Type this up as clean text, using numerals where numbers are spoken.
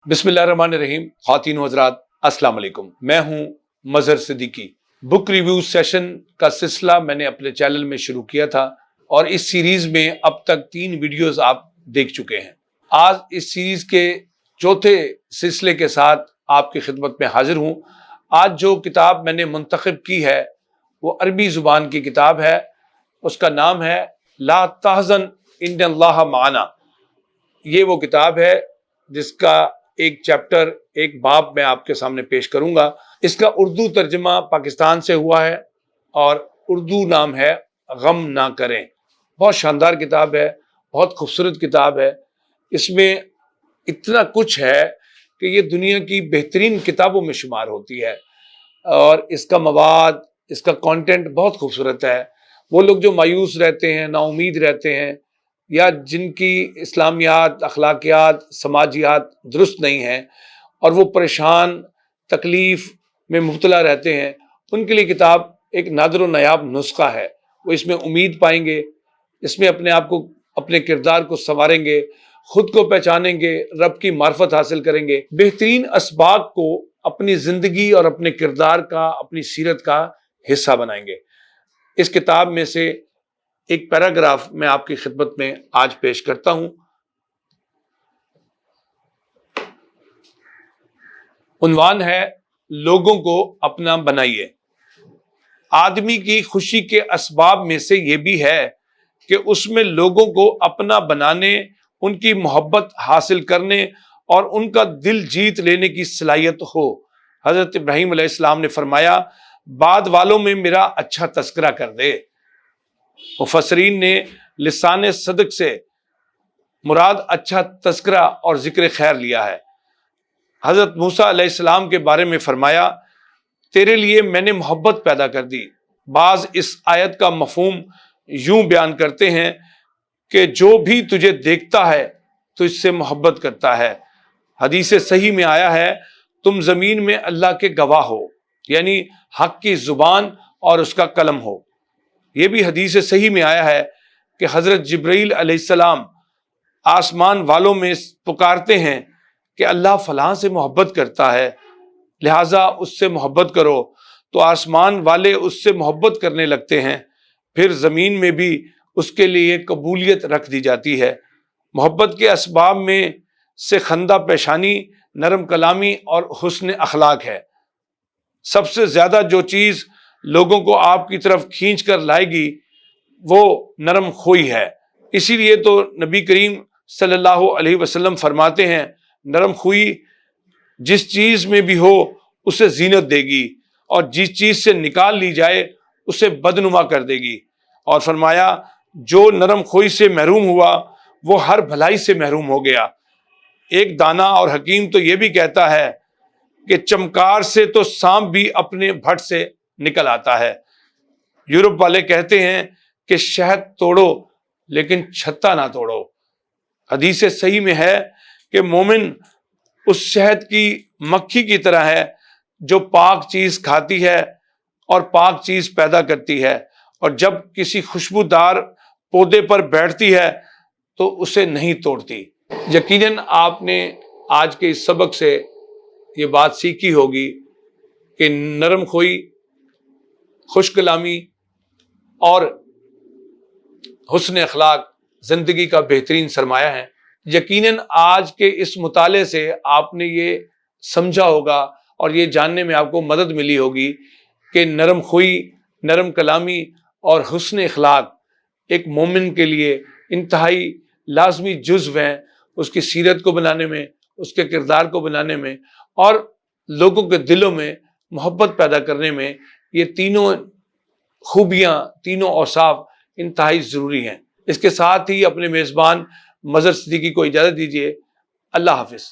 बिस्मिल्लाहिर्रहमानिर्रहीम। ख़वातीन व हज़रात, अस्सलाम वालेकुम। मैं हूँ Mazhar Siddiqui. Book review session का सिलसिला मैंने अपने चैनल में शुरू किया था और इस सीरीज़ में अब तक 3 वीडियोस आप देख चुके हैं। आज इस सीरीज़ के चौथे सिलसिले के साथ आपकी खिदमत में हाजिर हूँ। आज जो किताब मैंने मुंतखब की है वो अरबी ज़ुबान की किताब है। उसका नाम है ला तहज़न इन्नल्लाह माना। ये वो किताब है जिसका एक चैप्टर, एक बाब मैं आपके सामने पेश करूंगा। इसका उर्दू तर्जमा पाकिस्तान से हुआ है और उर्दू नाम है गम ना करें। बहुत शानदार किताब है, बहुत खूबसूरत किताब है। इसमें इतना कुछ है कि ये दुनिया की बेहतरीन किताबों में शुमार होती है और इसका मवाद, इसका कंटेंट बहुत खूबसूरत है। वो लोग जो मायूस रहते हैं, नाउमीद रहते हैं या जिनकी इस्लामियात, अखलाकियात, समाजियात दुरुस्त नहीं हैं और वो परेशान, तकलीफ़ में मुब्तला रहते हैं, उनके लिए किताब एक नादिर व नायाब नुस्खा है। वो इसमें उम्मीद पाएंगे, इसमें अपने आप को, अपने किरदार को संवारेंगे, खुद को पहचानेंगे, रब की मार्फत हासिल करेंगे, बेहतरीन असबाब को अपनी ज़िंदगी और अपने किरदार का, अपनी सीरत का हिस्सा बनाएंगे। इस किताब में से एक पैराग्राफ मैं आपकी खिदमत में आज पेश करता हूं। उन्वान है, लोगों को अपना बनाइए। आदमी की खुशी के असबाब में से यह भी है कि उसमें लोगों को अपना बनाने, उनकी मोहब्बत हासिल करने और उनका दिल जीत लेने की सलाहियत हो। हजरत इब्राहीम अलैहिस्सलाम ने फरमाया, बाद वालों में मेरा अच्छा तस्करा कर दे। मुफस्सिरीन ने लिसाने सदक से मुराद अच्छा तस्करा और जिक्र खैर लिया है। हजरत मूसा अलैहिस्सलाम के बारे में फरमाया, तेरे लिए मैंने मोहब्बत पैदा कर दी। बाज इस आयत का मफहूम यूं बयान करते हैं कि जो भी तुझे देखता है तो इससे मोहब्बत करता है। हदीस सही में आया है, तुम जमीन में अल्लाह के गवाह हो, यानी हक की जुबान और उसका कलम हो। ये भी हदीस सही में आया है कि हजरत जिब्रील अलैहिस्सलाम आसमान वालों में पुकारते हैं कि अल्लाह फलां से मोहब्बत करता है, लिहाजा उससे मोहब्बत करो। तो आसमान वाले उससे मोहब्बत करने लगते हैं, फिर ज़मीन में भी उसके लिए कबूलियत रख दी जाती है। मोहब्बत के असबाब में से खंदा पेशानी, नरम कलामी और हुस्न अखलाक है। सबसे ज़्यादा जो चीज़ लोगों को आपकी तरफ खींच कर लाएगी वो नरम खोई है। इसीलिए तो नबी करीम सल्लल्लाहु अलैहि वसल्लम फरमाते हैं, नरम खोई जिस चीज़ में भी हो उसे जीनत देगी और जिस चीज़ से निकाल ली जाए उसे बदनुमा कर देगी। और फरमाया, जो नरम खोई से महरूम हुआ वो हर भलाई से महरूम हो गया। एक दाना और हकीम तो ये भी कहता है कि चमकार से तो सांप भी अपने भट से निकल आता है। यूरोप वाले कहते हैं कि शहद तोड़ो लेकिन छत्ता ना तोड़ो। हदीस सही में है कि मोमिन उस शहद की मक्खी की तरह है जो पाक चीज खाती है और पाक चीज पैदा करती है, और जब किसी खुशबूदार पौधे पर बैठती है तो उसे नहीं तोड़ती। यकीनन आपने आज के इस सबक से ये बात सीखी होगी कि नरम खोई, खुश कलामी और हुस्न अखलाक जिंदगी का बेहतरीन सरमाया है। यकीनन आज के इस मुताले से आपने ये समझा होगा और ये जानने में आपको मदद मिली होगी कि नरम खोई, नरम कलामी और हुस्न अखलाक एक मोमिन के लिए इंतहाई लाजमी जुज़्व हैं, उसकी सीरत को बनाने में, उसके किरदार को बनाने में और लोगों के दिलों में मोहब्बत पैदा करने में। ये तीनों खूबियाँ, तीनों औसाफ इंतहाई ज़रूरी हैं। इसके साथ ही अपने मेज़बान मज़हर सिद्दीकी को इजाज़त दीजिए। अल्लाह हाफ़िज़।